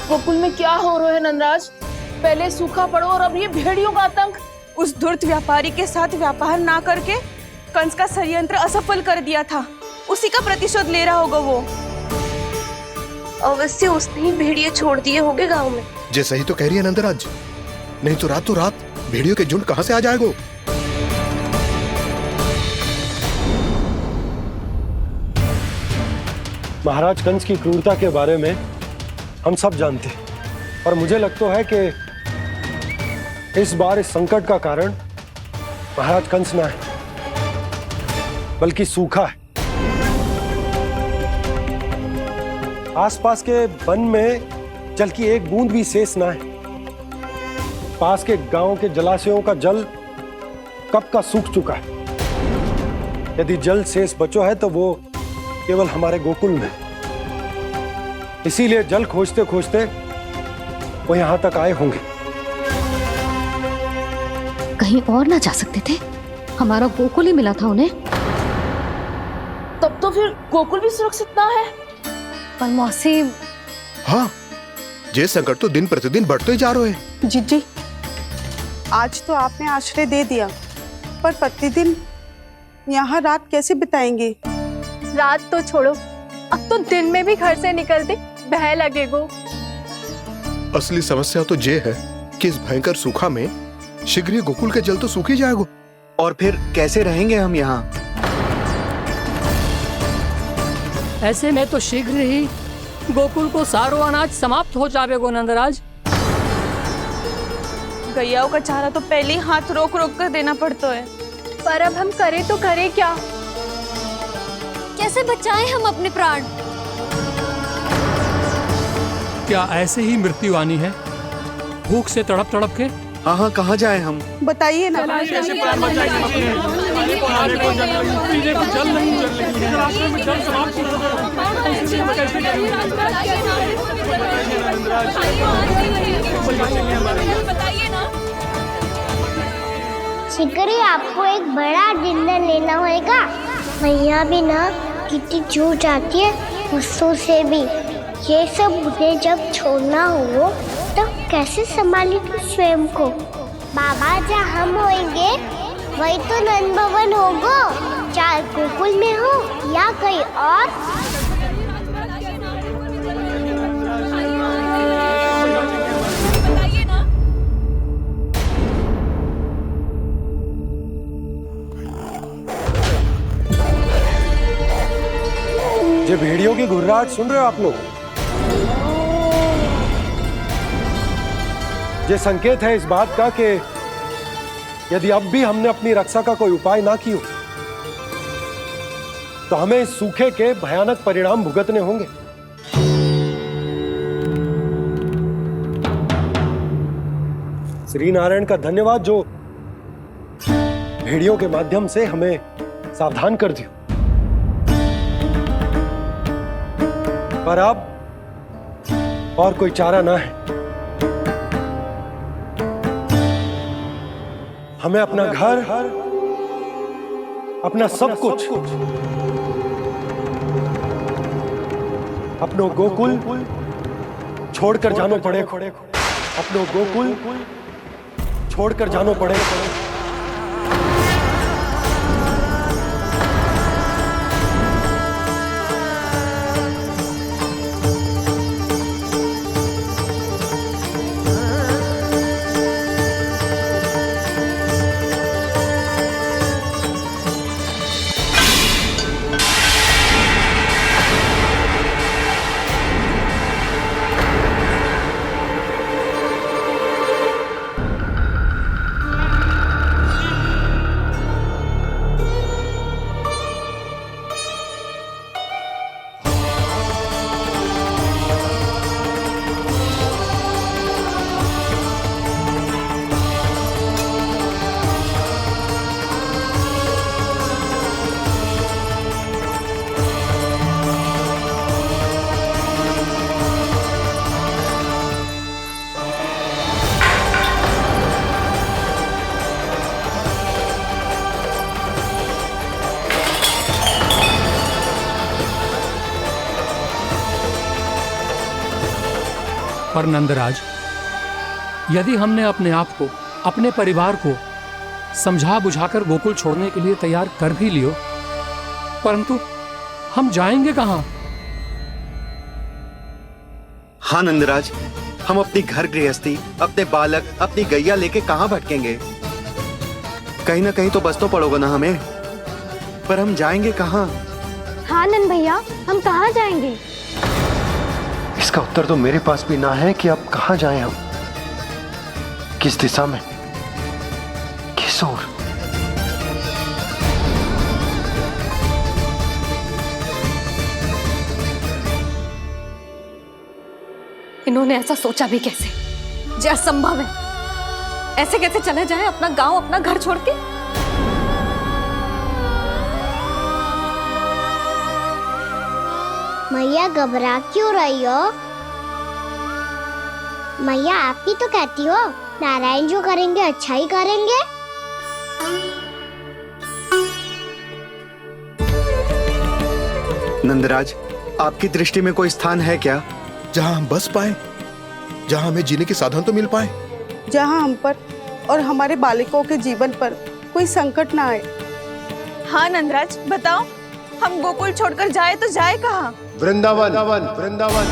[SPEAKER 7] गोकुल में क्या हो रहा है नंदराज? पहले सूखा पड़ो और अब ये भेड़ियों का आतंक। उस धूर्त व्यापारी के साथ व्यापार ना करके कंस का षड्यंत्र असफल कर दिया था, उसी का प्रतिशोध ले रहा होगा वो। अवश्य उसने ही भेड़िए छोड़ दिए होंगे गांव में।
[SPEAKER 16] जैसा ही तो कह रही है नंदराज, नहीं तो रात भेड़ियों के झुंड कहां से आ जाएगा?
[SPEAKER 11] महाराज कंस की क्रूरता के बारे में हम सब जानते हैं, और मुझे लगता है कि इस बार इस संकट का कारण महाराज कंस ना है, बल्कि सूखा है। आसपास के वन में जल की एक बूंद भी शेष ना है। पास के गांव के जलाशयों का जल कब का सूख चुका है। यदि जल शेष बचो है तो वो केवल हमारे गोकुल में। इसीलिए जल खोजते खोजते वो यहां तक आए होंगे।
[SPEAKER 1] कहीं और ना जा सकते थे? हमारा गोकुल ही मिला था उन्हें।
[SPEAKER 7] तब तो फिर गोकुल भी सुरक्षित ना है।
[SPEAKER 1] पर मौसी,
[SPEAKER 16] हाँ, ये संकट तो दिन प्रतिदिन बढ़ते ही जा रहे हैं।
[SPEAKER 9] जीजी, आज तो आपने आश्रय दे दिया, पर प्रतिदिन यहाँ रात कैसे बिताएंगे?
[SPEAKER 6] रात तो छोड़ो, अब तो दिन में भी घर से निकलते भय लगेगो।
[SPEAKER 16] असली समस्या तो ये है कि इस भयंकर सूखा में शीघ्र ही गोकुल के जल तो सूख ही जाएगा।
[SPEAKER 13] और फिर कैसे रहेंगे हम यहाँ?
[SPEAKER 17] ऐसे में तो शीघ्र ही गोकुल को सारो अनाज समाप्त हो जाएगा नंदराज।
[SPEAKER 7] गैयाओं का चारा तो पहले ही हाथ रोक रोक कर देना पड़ता है।
[SPEAKER 6] पर अब हम करें तो करें क्या?
[SPEAKER 2] कैसे बचाएं हम अपने प्राण?
[SPEAKER 18] क्या ऐसे ही मृत्यु आनी है, भूख से तड़प तड़प के?
[SPEAKER 13] हाँ, कहाँ जाएं हम?
[SPEAKER 9] बताइए ना।
[SPEAKER 18] कैसे प्राण बचाएं? पीने को जल नहीं, जल नहीं है, रास्ते में जल समाप्त हो
[SPEAKER 3] शिकारी, आपको एक बड़ा डिनर लेना होगा। मैया भी ना कितनी जूझ जाती है गुस्सों से भी। ये सब उन्हें जब छोड़ना हो तो कैसे संभाली तू स्वयं को? बाबा जहाँ हम होंगे वही तो नंद भवन होगा, चाहे गोकुल में हो या कहीं और।
[SPEAKER 11] ये भेड़ियों की घुर्राहट सुन रहे हो आप लोग? ये संकेत है इस बात का कि यदि अब भी हमने अपनी रक्षा का कोई उपाय ना किया तो हमें इस सूखे के भयानक परिणाम भुगतने होंगे। श्री नारायण का धन्यवाद जो भेड़ियों के माध्यम से हमें सावधान कर दिया। पर अब और कोई चारा ना है। हमें अपना घर, अपना सब कुछ, अपनो गोकुल छोड़कर जानो पड़ेगा। अपनो गोकुल छोड़कर जानो पड़ेगा।
[SPEAKER 18] पर नंदराज, यदि हमने अपने आप को, अपने परिवार को समझा बुझाकर गोकुल छोड़ने के लिए तैयार कर भी लियो, परंतु हम जाएंगे कहां?
[SPEAKER 13] हाँ नंदराज, हम अपनी घर गृहस्थी, अपने बालक, अपनी गैया लेके कहां भटकेंगे? कहीं ना कहीं तो बस तो पड़ोगा ना हमें, पर हम जाएंगे कहां?
[SPEAKER 6] हाँ नंद भैया, हम कहाँ जाएंगे?
[SPEAKER 11] इसका उत्तर तो मेरे पास भी ना है कि अब कहां जाएं हम, किस दिशा में, किस ओर।
[SPEAKER 1] इन्होंने ऐसा सोचा भी कैसे? जो असंभव है। ऐसे कैसे चले जाएं अपना गांव, अपना घर छोड़ के?
[SPEAKER 3] मैया घबरा क्यों रही हो? मैया आप ही तो कहती हो नारायण जो करेंगे अच्छा ही करेंगे।
[SPEAKER 13] नंदराज, आपकी दृष्टि में कोई स्थान है क्या
[SPEAKER 16] जहां हम बस पाए, जहां हमें जीने के साधन तो मिल पाए,
[SPEAKER 9] जहाँ हम पर और हमारे बालकों के जीवन पर कोई संकट ना आए।
[SPEAKER 7] हाँ नंदराज, बताओ, हम गोकुल छोड़कर जाए तो जाए कहाँ?
[SPEAKER 11] वृंदावन, वृंदावन।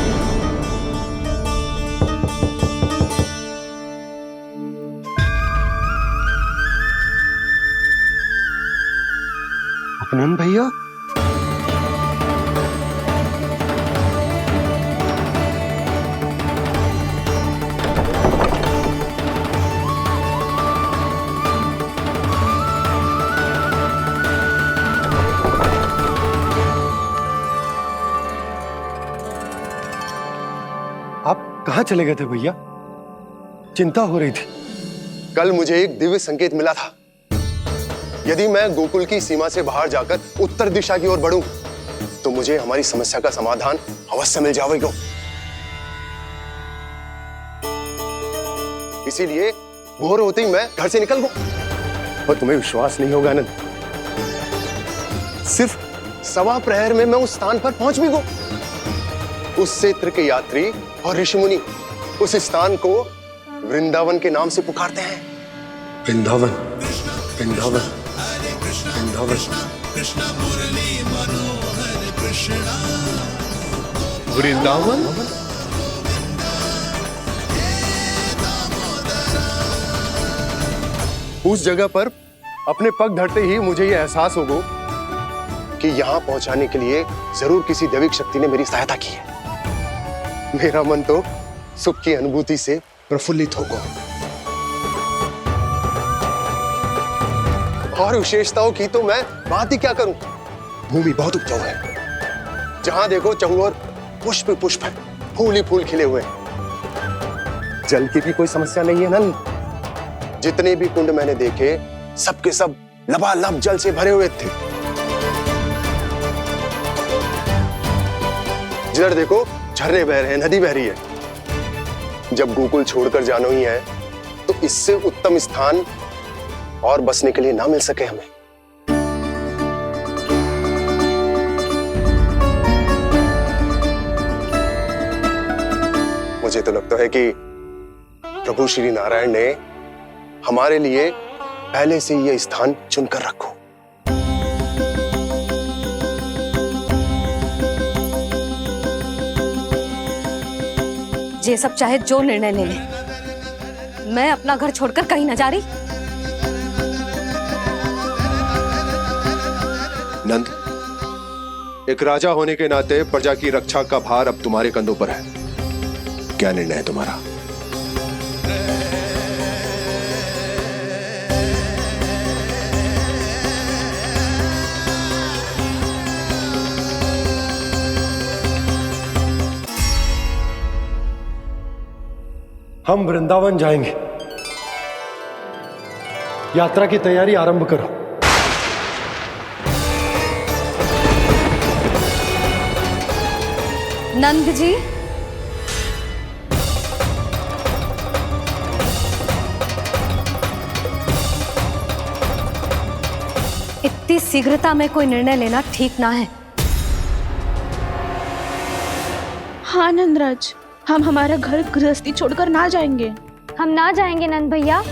[SPEAKER 12] उपनंद भैया,
[SPEAKER 11] आप कहाँ चले गए थे भैया? चिंता हो रही थी।
[SPEAKER 14] कल मुझे एक दिव्य संकेत मिला था। यदि मैं गोकुल की सीमा से बाहर जाकर उत्तर दिशा की ओर बढ़ूं, तो मुझे हमारी समस्या का समाधान अवश्य मिल जाएगा। इसीलिए भोर होते ही मैं घर से निकल गया। और तुम्हें विश्वास नहीं होगा आनंद, सिर्फ 1.25 प्रहर में मैं उस स्थान पर पहुंच भी गया। उस क्षेत्र के यात्री और ऋषि मुनि उस स्थान को वृंदावन के नाम से पुकारते हैं।
[SPEAKER 11] वृंदावन, वृंदावन, वृंदावन।
[SPEAKER 16] वृंदावन।
[SPEAKER 14] उस जगह पर अपने पग धरते ही मुझे यह एहसास होगा कि यहाँ पहुंचाने के लिए जरूर किसी दैविक शक्ति ने मेरी सहायता की है। मेरा मन तो सुख की अनुभूति से प्रफुल्लित होगा। और विशेषताओं की तो मैं बात ही क्या करूं। भूमि बहुत उपजाऊ है, जहां देखो चहुओर पुष्प पुष्प है, फूल ही फूल खिले हुए हैं। जल की भी कोई समस्या नहीं है नंद। जितने भी कुंड मैंने देखे, सबके सब लबालब जल से भरे हुए थे। जिधर देखो झरने बह रहे हैं, नदी बह रही है। जब गोकुल छोड़कर जाना ही है, तो इससे उत्तम स्थान और बसने के लिए ना मिल सके हमें। मुझे तो लगता है कि प्रभु श्री नारायण ने हमारे लिए पहले से यह स्थान चुनकर रखो।
[SPEAKER 1] ये सब चाहे जो निर्णय ले ले, मैं अपना घर छोड़कर कहीं न जा रही।
[SPEAKER 14] नंद, एक राजा होने के नाते प्रजा की रक्षा का भार अब तुम्हारे कंधों पर है। क्या निर्णय है तुम्हारा?
[SPEAKER 11] हम वृंदावन जाएंगे। यात्रा की तैयारी आरंभ करो।
[SPEAKER 1] नंद जी, इतनी शीघ्रता में कोई निर्णय लेना ठीक ना है।
[SPEAKER 7] हाँ नंदराज, हम हमारा घर गृहस्थी छोड़कर ना जाएंगे।
[SPEAKER 6] हम ना जाएंगे नंद भैया।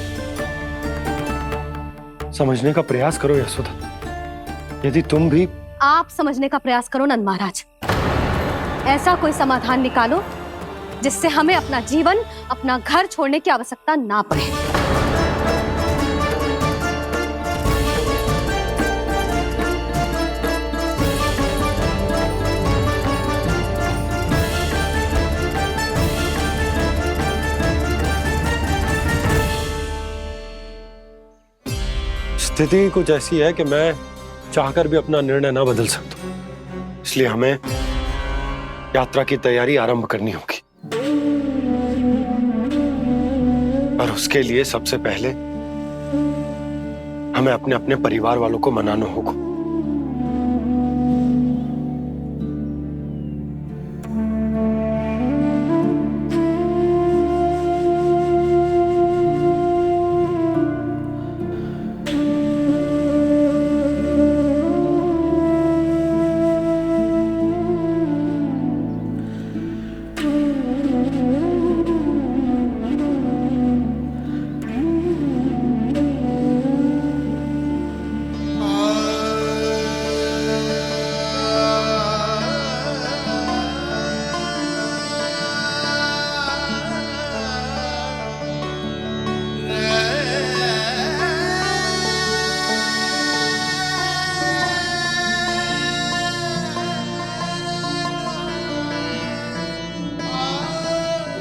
[SPEAKER 11] समझने का प्रयास करो यशोदा। यदि तुम भी
[SPEAKER 1] आप समझने का प्रयास करो नंद महाराज। ऐसा कोई समाधान निकालो जिससे हमें अपना जीवन, अपना घर छोड़ने की आवश्यकता ना पड़े।
[SPEAKER 11] स्थिति कुछ ऐसी है कि मैं चाहकर भी अपना निर्णय ना बदल सकता, इसलिए हमें यात्रा की तैयारी आरंभ करनी होगी। और उसके लिए सबसे पहले हमें अपने अपने परिवार वालों को मनाना होगा।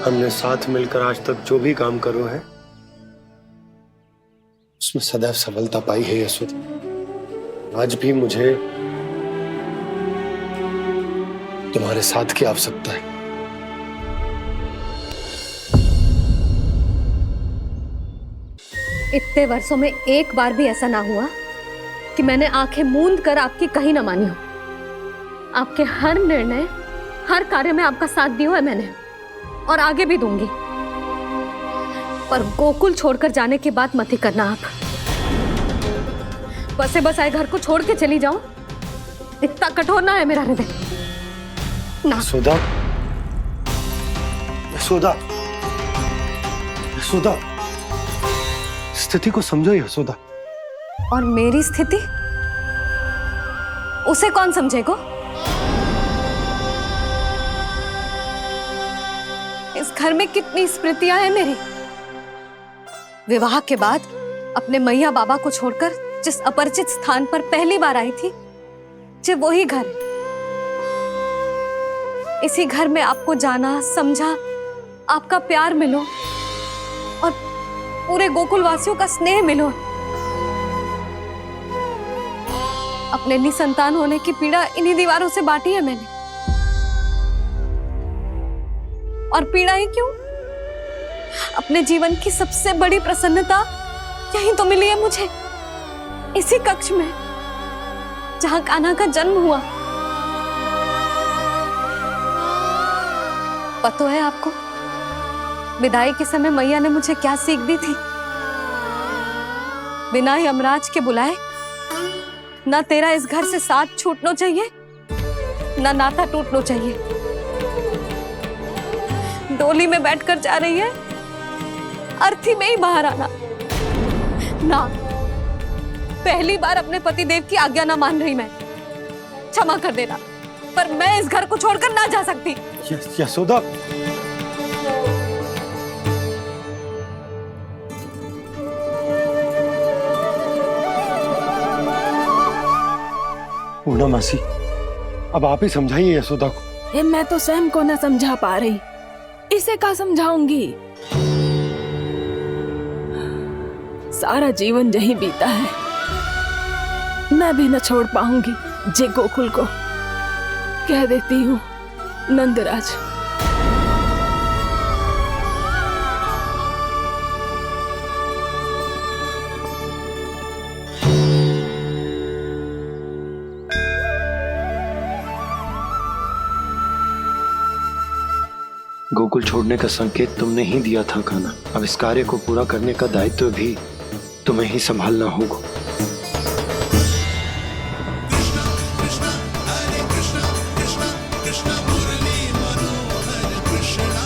[SPEAKER 11] हमने साथ मिलकर आज तक जो भी काम करो है उसमें सदैव सफलता पाई है यशोदा। आज भी मुझे तुम्हारे साथ की आवश्यकता है।
[SPEAKER 1] इतने वर्षों में एक बार भी ऐसा ना हुआ कि मैंने आंखें मूंद कर आपकी कहीं ना मानी हो। आपके हर निर्णय, हर कार्य में आपका साथ दिया है मैंने, और आगे भी दूंगी। पर गोकुल छोड़कर जाने की बात मत ही करना आप। बसे बसाए घर को छोड़ के चली जाऊं, इतना कठोर ना है मेरा हृदय ना।
[SPEAKER 11] यशोदा, यशोदा, यशोदा, स्थिति को समझो यशोदा।
[SPEAKER 1] और मेरी स्थिति उसे कौन समझेगा? इस घर में कितनी स्मृतियां हैं मेरी। विवाह के बाद अपने मैया बाबा को छोड़कर जिस अपरिचित स्थान पर पहली बार आई थी, जो वही घर। इसी घर में आपको जाना, समझा, आपका प्यार मिलो और पूरे गोकुल वासियों का स्नेह मिलो। अपने निसंतान होने की पीड़ा इन्हीं दीवारों से बांटी है मैंने। और पीड़ा ही क्यों? अपने जीवन की सबसे बड़ी प्रसन्नता यहीं तो मिली है मुझे, इसी कक्ष में जहां कान्हा का जन्म हुआ। पता है आपको विदाई के समय मैया ने मुझे क्या सीख दी थी? बिना यमराज के बुलाए ना तेरा इस घर से साथ छूटना चाहिए, ना नाता टूटना चाहिए। डोली में बैठकर जा रही है, अर्थी में ही बाहर आना ना। पहली बार अपने पति देव की आज्ञा ना मान रही मैं, क्षमा कर देना, पर मैं इस घर को छोड़कर ना जा सकती।
[SPEAKER 11] यशोदा, पूर्णा मासी, अब आप ही समझाइए यशोदा को।
[SPEAKER 4] ये मैं तो स्वयं को न समझा पा रही, इसे क्या समझाऊंगी? सारा जीवन यही बीता है, मैं भी न छोड़ पाऊंगी जे गोकुल को। कह देती हूँ नंदराज।
[SPEAKER 11] गोकुल छोड़ने का संकेत तुमने ही दिया था कान्हा। अब इस कार्य को पूरा करने का दायित्व भी तुम्हें ही संभालना होगा।
[SPEAKER 5] कृष्णा कृष्णा कृष्णा कृष्णा मुरली मनोहर कृष्णा।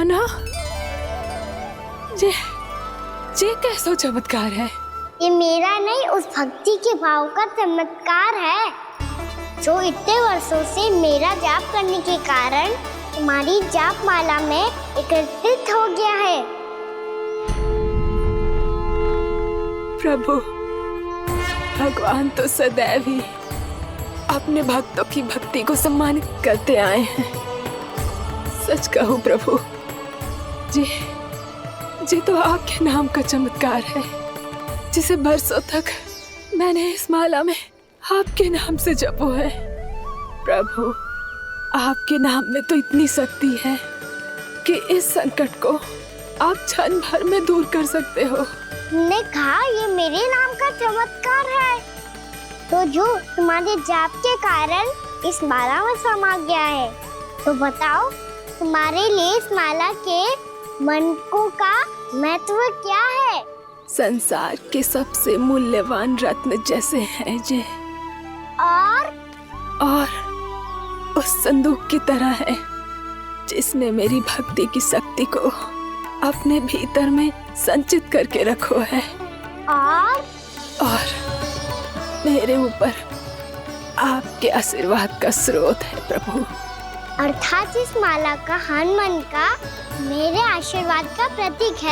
[SPEAKER 4] कान्हा, ये कैसा चमत्कार है?
[SPEAKER 3] ये मेरा नहीं, उस भक्ति के भाव का चमत्कार है जो इतने वर्षों से मेरा जाप करने के कारण तुम्हारी जाप माला में एकत्रित हो गया है।
[SPEAKER 4] प्रभु, भगवान तो सदैव ही अपने भक्तों की भक्ति को सम्मानित करते आए हैं। सच कहूं प्रभु, जी तो आपके नाम का चमत्कार है, जिसे बरसों तक मैंने इस माला में आपके नाम से जपो है। प्रभु, आपके नाम में तो इतनी शक्ति है कि इस संकट को आप क्षण भर में दूर कर सकते हो।
[SPEAKER 3] तुमने कहा ये मेरे नाम का चमत्कार है, तो जो तुम्हारे जाप के कारण इस माला में समा गया है, तो बताओ तुम्हारे लिए इस माला के मनकों का महत्व क्या है?
[SPEAKER 4] संसार के सबसे मूल्यवान रत्न जैसे हैं ये, और उस संदूक की तरह है जिसने मेरी भक्ति की शक्ति को अपने भीतर में संचित करके रखो है, और मेरे ऊपर आपके आशीर्वाद का स्रोत है प्रभु।
[SPEAKER 3] अर्थात इस माला का हनुमान का मेरे आशीर्वाद का प्रतीक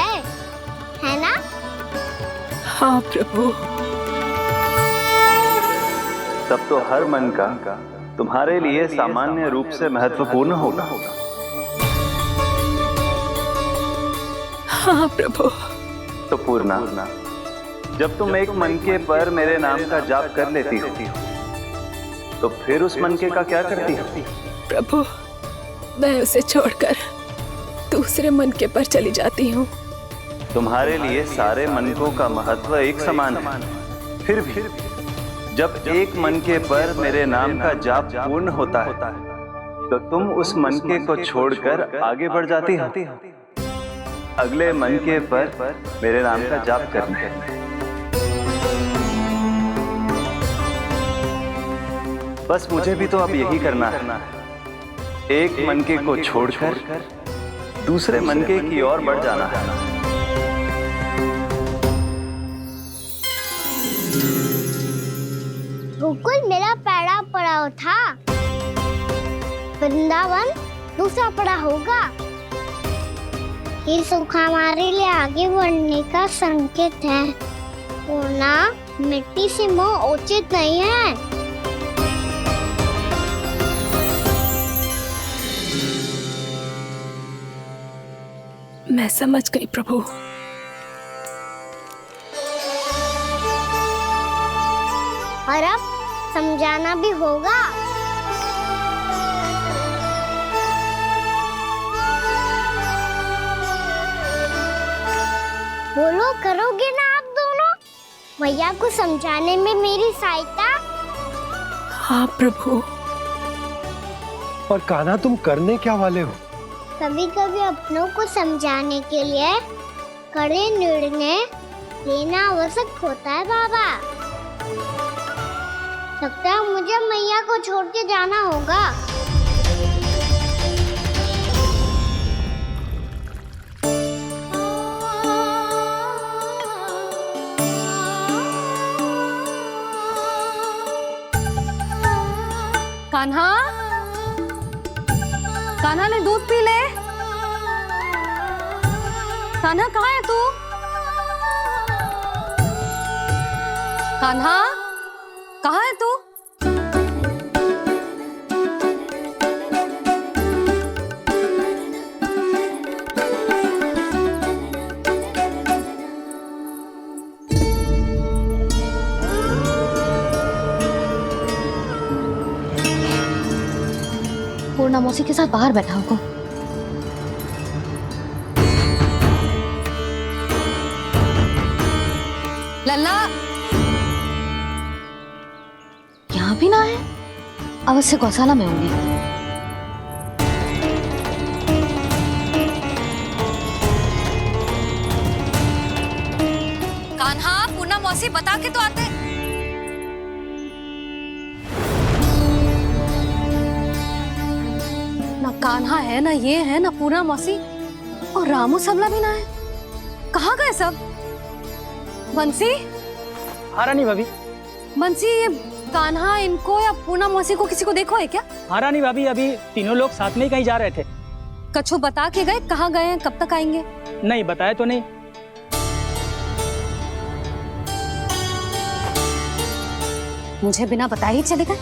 [SPEAKER 3] है ना?
[SPEAKER 4] हाँ प्रभु।
[SPEAKER 19] तब तो हर मन का तुम्हारे लिए सामान्य रूप से महत्वपूर्ण होगा।
[SPEAKER 4] हाँ प्रभु।
[SPEAKER 19] तो पूर्णा, जब तुम एक मनके पर मेरे नाम का जाप कर लेती हो, तो फिर उस मनके का क्या करती हो?
[SPEAKER 4] प्रभु, मैं उसे छोड़कर दूसरे मनके पर चली जाती हूँ।
[SPEAKER 19] तुम्हारे लिए सारे मनकों का महत्व एक समान है। फिर भी जब एक मनके पर मेरे नाम का जाप पूर्ण होता है, तो तुम उस मनके को छोड़कर आगे बढ़ जाती हो अगले मनके पर मेरे नाम का जाप करने। बस मुझे भी तो अब यही करना है, एक मनके को छोड़कर दूसरे मनके की ओर बढ़ जाना है।
[SPEAKER 3] गोकुल मेरा पहला पड़ाव था, वृंदावन दूसरा पड़ाव होगा। ये सुख हमारे लिए आगे बढ़ने का संकेत है, वरना मिट्टी से मोह उचित नहीं है।
[SPEAKER 4] मैं समझ गई प्रभु।
[SPEAKER 3] और अब समझाना भी होगा। बोलो, करोगे ना आप दोनों? मैया को समझाने में मेरी सहायता?
[SPEAKER 4] हाँ प्रभु।
[SPEAKER 11] पर कान्हा, तुम करने क्या वाले हो?
[SPEAKER 3] कभी कभी अपनों को समझाने के लिए कड़े निर्णय लेना आवश्यक होता है बाबा। लगता है मुझे मैया को छोड़ के जाना होगा।
[SPEAKER 1] कान्हा, कान्हा ने दूध पी ले। कान्हा कहाँ है तू? कान्हा, कहाँ है तू? पूर्णा मौसी के साथ बाहर बैठा होगा। लल्ला, यहाँ भी ना है, अवश्य गौशाला में होंगे। कान्हा, पूर्णा मौसी बता के तो आते। ना कान्हा है, ना ये है, ना पूर्णा मौसी। और रामू सबला भी ना है। कहाँ गए सब? बंसी?
[SPEAKER 10] हाँ रानी भाभी।
[SPEAKER 1] बंसी, ये कान्हा इनको या पूना मौसी को किसी को देखो है क्या?
[SPEAKER 10] हाँ रानी भाभी, अभी तीनों लोग साथ में ही कहीं जा रहे थे।
[SPEAKER 1] कछु बता के गए कहाँ गए हैं, कब तक आएंगे?
[SPEAKER 10] नहीं बताया तो नहीं।
[SPEAKER 1] मुझे बिना बताए ही चले गए?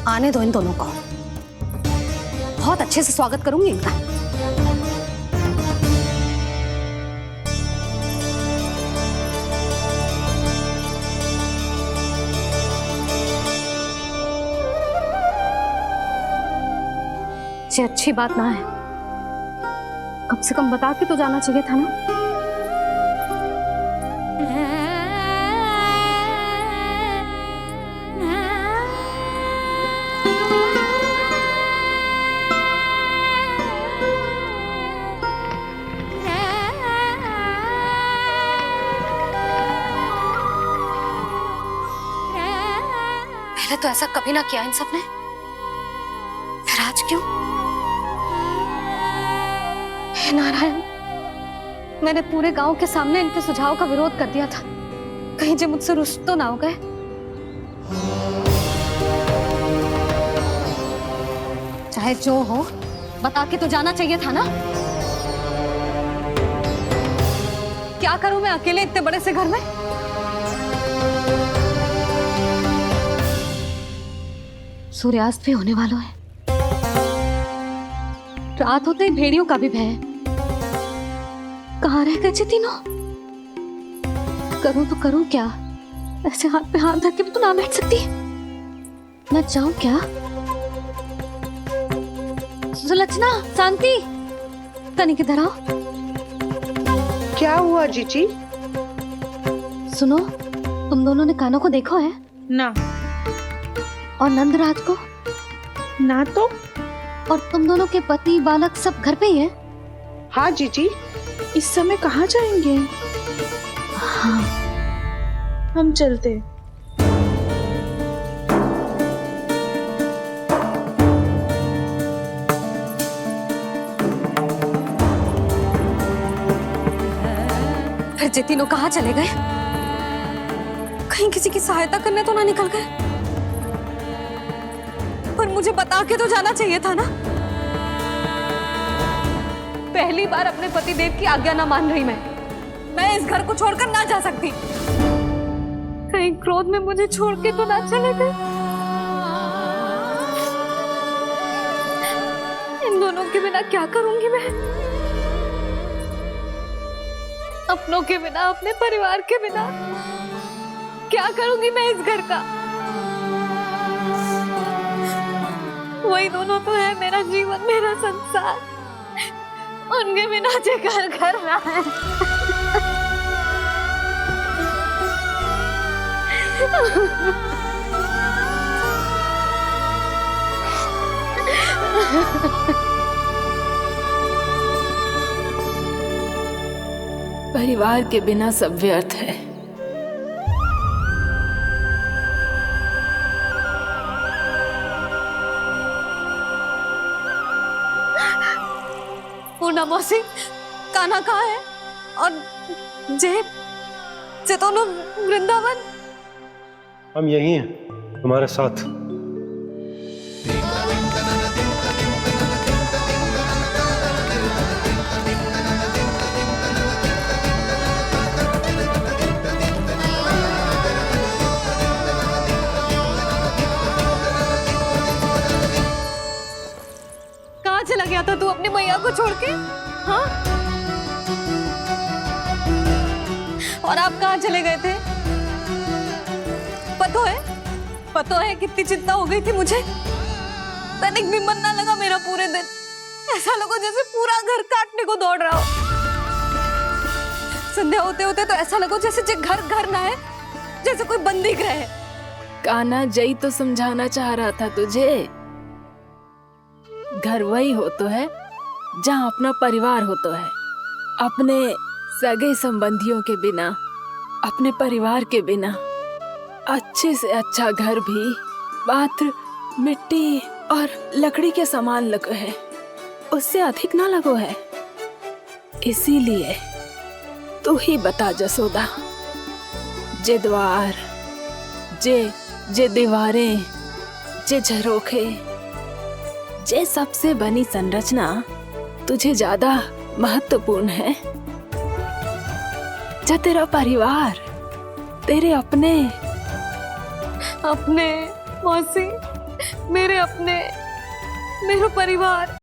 [SPEAKER 1] आने दो इन दोनों को, बहुत अच्छे से स्वागत करूंगी इनका। ये अच्छी बात ना है, कम से कम बता के तो जाना चाहिए था ना। पहले तो ऐसा कभी ना किया इन सब ने, फिर आज क्यों? हे नारायण, मैंने पूरे गांव के सामने इनके सुझाव का विरोध कर दिया था, कहीं जो मुझसे रुष्ट तो ना हो गए। चाहे जो हो, बता के तो जाना चाहिए था ना। क्या करूं मैं अकेले इतने बड़े से घर में? सूर्यास्त भी होने वाला है, रात होते ही भेड़ियों का भी भय है। कहाँ रह गए तीनों? करूं तो करूं क्या? ऐसे हाथ पे हाथ धर के भी तो ना बैठ सकती। मैं जाऊं क्या? सुलक्षणा, शांति, तनिक इधर आओ।
[SPEAKER 9] क्या हुआ जीजी?
[SPEAKER 1] सुनो, तुम दोनों ने कान्हा को देखो है?
[SPEAKER 7] ना।
[SPEAKER 1] और नंदराज को?
[SPEAKER 9] ना तो।
[SPEAKER 1] और तुम दोनों के पति बालक सब घर पे ही है?
[SPEAKER 9] हाँ जीजी, इस समय कहाँ जाएंगे?
[SPEAKER 1] हाँ।
[SPEAKER 9] हम चलते।
[SPEAKER 1] फिर ये तीनों कहाँ चले गए? कहीं किसी की सहायता करने तो ना निकल गए? पर मुझे बता के तो जाना चाहिए था ना। पहली बार अपने पतिदेव की आज्ञा ना मान रही मैं इस घर को छोड़कर ना जा सकती। कहीं क्रोध में मुझे छोड़ के तो ना चले गए। इन दोनों के बिना क्या करूंगी मैं? अपनों के बिना, अपने परिवार के बिना क्या करूंगी मैं इस घर का? वही दोनों तो है मेरा जीवन, मेरा संसार। उनके बिना जे घर घर ना है।
[SPEAKER 4] परिवार के बिना सब व्यर्थ है।
[SPEAKER 1] पूना मौसी, कान्हा कहाँ है? और जे दोनों वृंदावन?
[SPEAKER 11] हम यही हैं, तुम्हारे साथ।
[SPEAKER 1] कहाँ चला गया था तू अपनी मैया को छोड़ के? हाँ? और आप कहाँ चले गए थे? पता है कितनी चिंता हो गई थी मुझे। तनिक भी मन ना लगा मेरा पूरे दिन। ऐसा लगा जैसे पूरा घर काटने को दौड़ रहा हो। संध्या होते होते तो ऐसा लगा जैसे घर घर ना है, जैसे कोई बंदी गृह है।
[SPEAKER 4] कान्हा जई तो समझाना चाह रहा था तुझे। घर वही हो तो है जहाँ अपना परिवार हो तो है। अपने सगे संबंधियों के बिना, अपने परिवार के बिना अच्छे से अच्छा घर भी पात्र मिट्टी और लकड़ी के समान लगो है, उससे अधिक ना लगो है। इसीलिए तू ही बता जसोदा, जे द्वार, जे दीवारें, जे झरोखे, जे सबसे बनी संरचना तुझे ज्यादा महत्वपूर्ण है? या तेरा परिवार, तेरे अपने
[SPEAKER 1] अपने मौसी, मेरे अपने, मेरा परिवार।